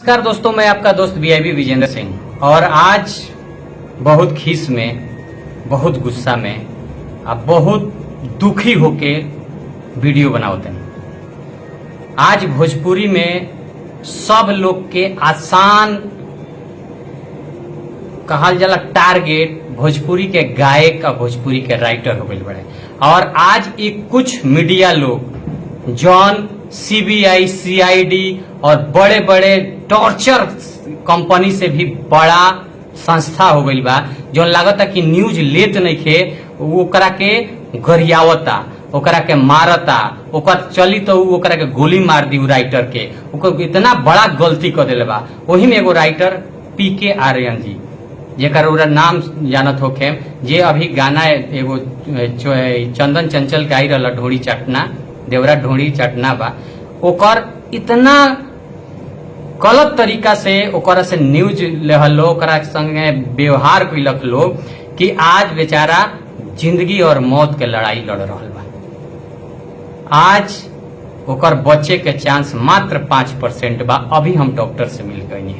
नमस्कार दोस्तों, मैं आपका दोस्त वीआईबी विजेंद्र सिंह और आज बहुत खीस में, बहुत गुस्सा में, अब बहुत दुखी होके वीडियो बनावते हैं। आज भोजपुरी में सब लोग के आसान कहल जाला टारगेट भोजपुरी के गायक और भोजपुरी के राइटर हो गए बड़े। और आज एक कुछ मीडिया लोग जॉन सीबीआई, सीआईडी और बड़े बड़े टॉर्चर कंपनी से भी बड़ा संस्था हो गई बा, जो लागता कि न्यूज लेत नहीं खे, ओकरा के गरियावता, ओकरा के मारता, ओकर चली तो ओकरा के गोली मार दी राइटर के। ओकर इतना बड़ा गलती कर दिले बा। वही में एगो राइटर पीके आर्यन जी, जेकर नाम जानत होखे, जे अभी गाना एगो चंदन चंचल गाई रहा ढोड़ी चटना, देवरा ढोड़ी चटना बा, ओकर इतना गलत तरीका से ओकरा से न्यूज लेहल लोग, ओकरा संगे व्यवहार कइलक लोग कि आज बेचारा जिंदगी और मौत के लड़ाई लड़ रहा बा। आज ओकर बच्चे के चांस मात्र 5% बा। अभी हम डॉक्टर से मिल गए।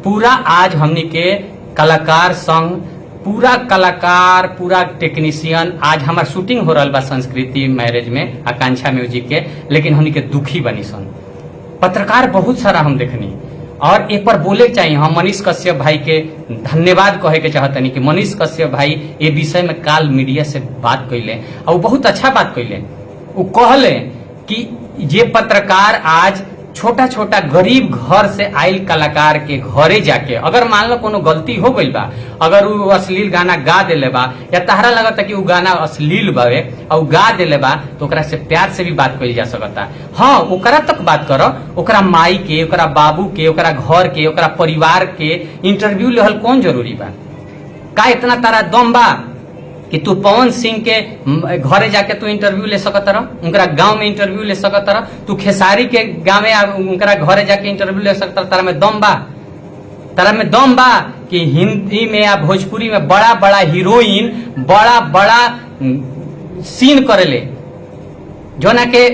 पूरा आज हमनी के कलाकार संग, पूरा कलाकार, पूरा टेक्नीशियन, आज हमार शूटिंग हो रहा बा संस्कृति मैरिज में आकांक्षा म्यूजिक के, लेकिन हमनी के दुखी बनी सन। पत्रकार बहुत सारा हम देखनी और एक पर बोले चाहिए। हम मनीष कश्यप भाई के धन्यवाद कहे के चाहतनी कि मनीष कश्यप भाई ये विषय में काल मीडिया से बात कैले और बहुत अच्छा बात कैले। वो कहले कि ये पत्रकार आज छोटा छोटा गरीब घर से आयल कलाकार के घरे जाके, अगर मान लो कोनो गलती हो गई बा, अगर वो अश्लील गाना गा देले बा या तहरा लगता कि वो गाना अश्लील बावे और गा देले बा, तो ओकरा से प्यार से भी बात कइल जा सकता। हाँ, ओकरा तक बात करो, ओकरा माई के, ओकरा बाबू के, ओकरा घर के, ओकरा परिवार के इंटरव्यू लेहल कौन जरूरी बा? का इतना तारा दम बा कि तू पवन सिंह के घरे जाके तू इंटरव्यू ले सकत रह, उनका गांव में इंटरव्यू ले सकत रह, तू खेसारी के गांव में उनका घरे जाके इंटरव्यू ले सकत रह? तारा में दम बा? तारा में दम बा कि हिंदी में या भोजपुरी में बड़ा बड़ा हीरोइन बड़ा बड़ा सीन करेले, जो ना के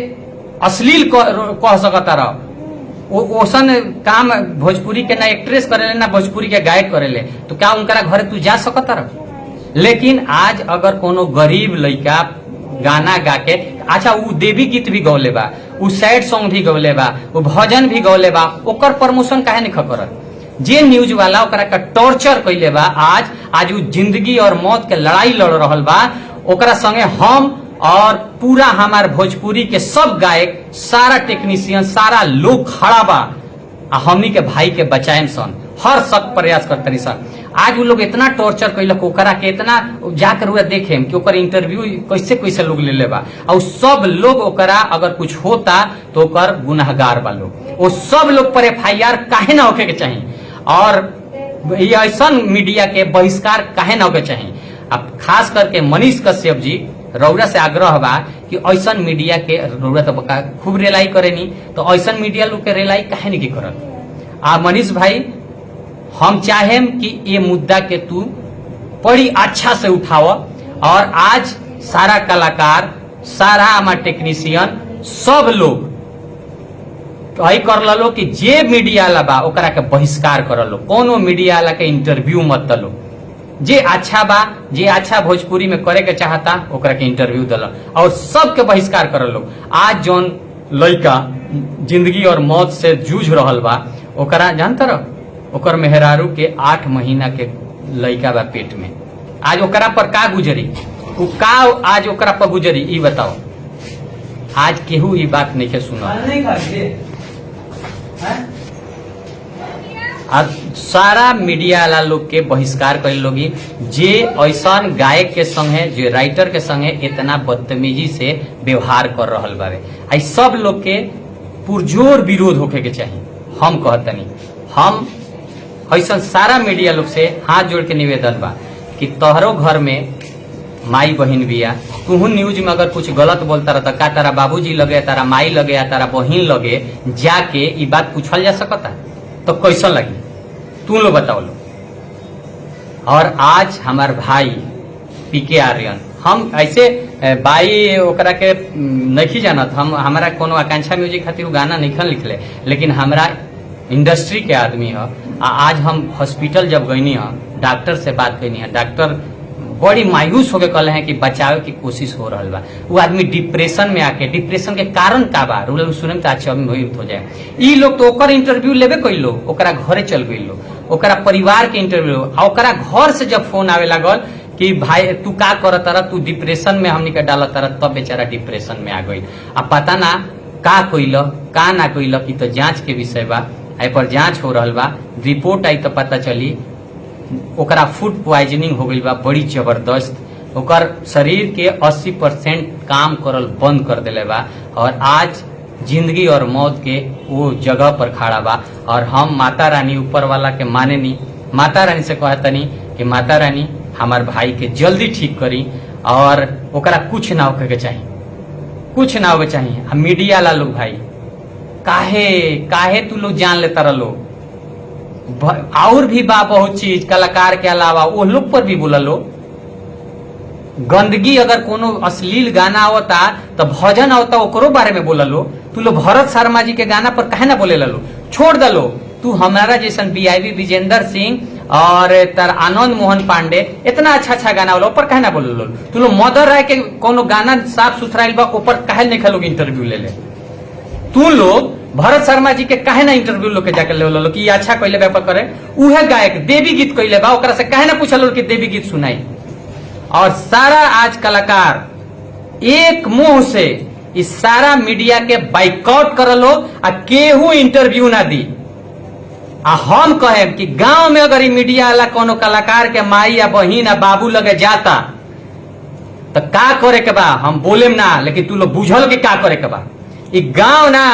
अश्लील कह सकत रह? ओसन काम भोजपुरी के ना एक्ट्रेस करेले ना भोजपुरी के गायक करेले, तो क्या उनका घरे तू जा सकत रह? लेकिन आज अगर कोनो गरीब लड़का गाना गा के, अच्छा वो देवी गीत भी गौले बा, वो सैड सॉन्ग भी गौले बा, वो भजन भी गौले बा, ओकर प्रमोशन काहे नहीं करत? जे न्यूज वाला ओकरा का टॉर्चर कैले बा, आज वो जिंदगी और मौत के लड़ाई लड़ रहल बा, ओकरा संगे हम और पूरा हमार भोजपुरी के सब गायक, सारा टेक्नीशियन, सारा लोग खड़ा बा आ हमनी के भाई के बचाएम सन, हर सख्त प्रयास करतनी सन। आज वो लोग इतना टॉर्चर कैलक, ओकरा के इतना जाकर हुआ देखे कि ओकर इंटरव्यू कैसे कैसे लोग ले लेबा, और सब लोग ओकरा अगर कुछ होता तो ओकर गुनाहगार बा लोग। वो सब लोग पर FIR काहे ना होके के चाहिए और ऐसा मीडिया के बहिष्कार काहे ना होके चाहिए। अब खास करके मनीष कश्यप जी, रौरा से आग्रह बा कि ऐसा मीडिया के रौरा तो खूब रेलाई करेनी, तो ऐसा मीडिया लोग के रेलाई काहे नहीं करत? आ मनीष भाई, हम चाहेम कि ये मुद्दा के तू बड़ी अच्छा से उठाव और आज सारा कलाकार, सारा हमार टेक्नीशियन, सब लोग कही कर लो कि जे मीडिया वाला बा ओकरा के बहिष्कार कर लो, कोनो मीडिया वाला के इंटरव्यू मत दलो। जे अच्छा बा, जे अच्छा भोजपुरी में करे के चाहता ओकरा के इंटरव्यू दलो और सबके बहिष्कार कर लो। आज जौन लड़का जिंदगी और मौत से जूझ रहल बा, ओकरा जानता रह, ओकर मेहरारू के 8 महीना के लड़का बा पेट में, आज ओकरा पर का गुजरी, उ का आज ओकरा पर गुजरी, ई बताओ। आज केहू ई बात नहीं के सुना। और सारा मीडिया वाला लोग के बहिष्कार कर लोगी, जे ऐसा गायक के संगे, जे राइटर के संगे इतना बदतमीजी से व्यवहार कर रहल बारे, आई सब लोग के पुरजोर विरोध होके के चाहिए। हम कहतनी, हम ऐसा सारा मीडिया लोग से हाथ जोड़ के निवेदन बा कि तोहरो घर में माई बहन बिया, तू न्यूज में अगर कुछ गलत बोलता रहता, का तारा बाबूजी लगे, तारा माई लगे, तारा बहन लगे जाके ये बात पूछल जा सकता? तो कैसा लगी तू लोग बताओ लो। और आज हमार भाई पीके आर्यन, हम ऐसे बाई ओकरा के नहीं जानत, हम हमारा कोनो आकांक्षा म्यूजिक खातिर उ गाना नहीं लिखले, लेकिन हमरा इंडस्ट्री के आदमी है। आज हम हॉस्पिटल जब गईनी है, डॉक्टर से बात करनी है, डॉक्टर बड़ी मायूस होके कहले हैं कि बचावे की कोशिश हो रहा बा। वो आदमी डिप्रेशन में आके, डिप्रेशन के कारण का बा लोग सुने तो अच्छा हो जाए। ई लोग तो ओकर इंटरव्यू लेबे कैलो, ओकरा घरे चल गई लो, ओकरा परिवार के इंटरव्यू, ओकरा घर से जब फोन आवे लगल कि भाई तू का करत तारा, तू डिप्रेशन में हमनी के डालत तारा, तब बेचारा डिप्रेशन में आ गई। अब पता ना का कोइलो का ना कोइलो की तो जांच के विषय बा, आई पर जांच हो रहल बा, रिपोर्ट आई तो पता चली ओकरा फूड पॉइजनिंग हो गई बा बड़ी जबरदस्त। ओकर शरीर के 80% काम करल बंद कर देले बा और आज जिंदगी और मौत के वो जगह पर खड़ा बा। और हम माता रानी ऊपर वाला के माने नहीं, माता रानी से कहतनी कि माता रानी हमार भाई के जल्दी ठीक करी और ओकरा कुछ ना होके चाहिए, कुछ ना होके चाहिए। हम मीडिया वाला लोग भाई काहे तू लोग जान लेता रह लोग, और भी बा बहुत चीज कलाकार के अलावा वो लोग पर भी बोला लो। गंदगी अगर कोनो अश्लील गाना आवता तो भजन आवता ओकरो बारे में बोला लो। तू लोग भरत शर्मा जी के गाना पर काहे ना बोले लो, छोड़ दलो। तू हमारा जैसन बीआईबी विजेंद्र सिंह और तर आनंद मोहन पांडे इतना अच्छा गाना वाला ऊपर काहे ना बोले लो। तू लोग मदर राय के कोनो गाना साफ सुथरा बा ऊपर काहे नहीं लोग इंटरव्यू ले ले। तू लोग भरत शर्मा जी के काहे ना इंटरव्यू लोग के जाके ले लो कि अच्छा कैले व्यापार करे, उहे गायक देवी गीत कैले बा, ओकरा से काहे ना पूछल कि देवी गीत सुनाई। और सारा आज कलाकार एक मुंह से इस सारा मीडिया के बाइकआउट कर लो आ केहू इंटरव्यू ना दी। आ हम कहे कि गांव में अगर मीडिया वाला कोनो कलाकार के माई या बहिन या बाबू लगे जाता तो का करे के बा, हम बोलेम ना, लेकिन तू लोग बुझल के का करे के बा। ई गांव ना,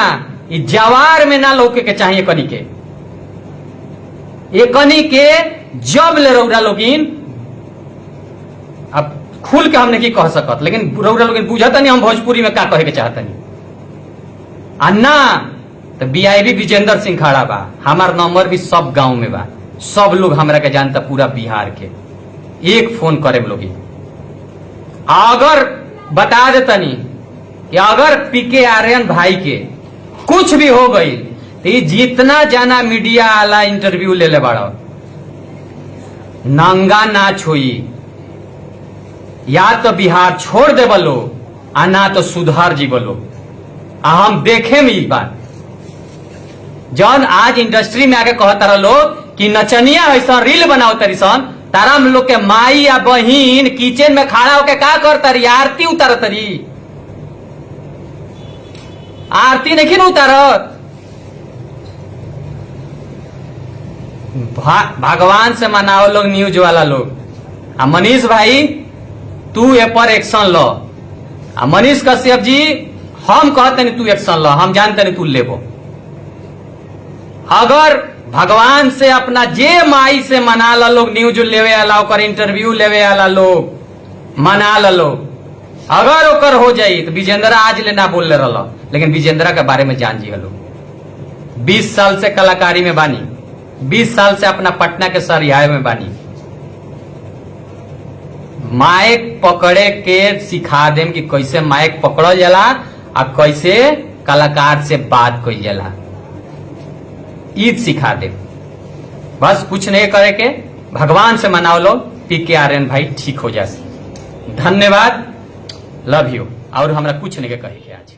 ई जवार में ना लौके के चाहिए कनी के। ये कनी के जब ले रौरा लोगिन, अब खुल के हम नहीं कह सकत, लेकिन रौरा लोगिन बुझता नहीं हम भोजपुरी में का कहे के चाहतनी। अन्ना तो बीआईबी विजेंद्र सिंह खड़ा बा, हमार नंबर भी सब गांव में बा, सब लोग हमरा के जानता पूरा बिहार के। एक फोन करे लोगी, अगर बता देतनी कि अगर पीके आर्यन भाई के कुछ भी हो गई तो जितना जाना मीडिया वाला इंटरव्यू ले ले बड़ा नंगा ना छोई, या तो बिहार छोड़ दे बलो आ ना तो सुधार जी बलो। हम देखे में इस बात जौन आज इंडस्ट्री में आके कहता रह लोग कि नचनिया ऐसा रील बनाओ तरी सन, तारा हम लोग के माई या बहिन किचन में खड़ा होके का करता रही, आरती उतार तरी, आरती नहीं उतारत। भगवान से मनाओ लोग न्यूज वाला लोग। आ मनीष भाई तू ए पर एक्शन लो, आ मनीष कश्यप जी हम कहते नहीं तू एक्शन लो, हम जानते नहीं तू लेबो। अगर भगवान से अपना जे माई से मना ला लोग, न्यूज लेवे वाला ओकर इंटरव्यू लेवे वाला लोग मना ला लो, अगर ओकर हो जाई तो विजेंद्रा आज ले ना बोल ले रहा, लेकिन विजेंद्रा के बारे में जान जी हलो। 20 साल से कलाकारी में बानी, 20 साल से अपना पटना के सरियाए में बानी। माइक पकड़े के सिखा देम कि कैसे माइक पकड़ल जाला आ कैसे कलाकार से बात कइल जाला, ईद सिखा दे। बस कुछ नहीं करे के, भगवान से मनाओ लो, पीके आर्यन भाई ठीक हो जाए। धन्यवाद, लव यू। और हमरा कुछ नहीं कहे के आज।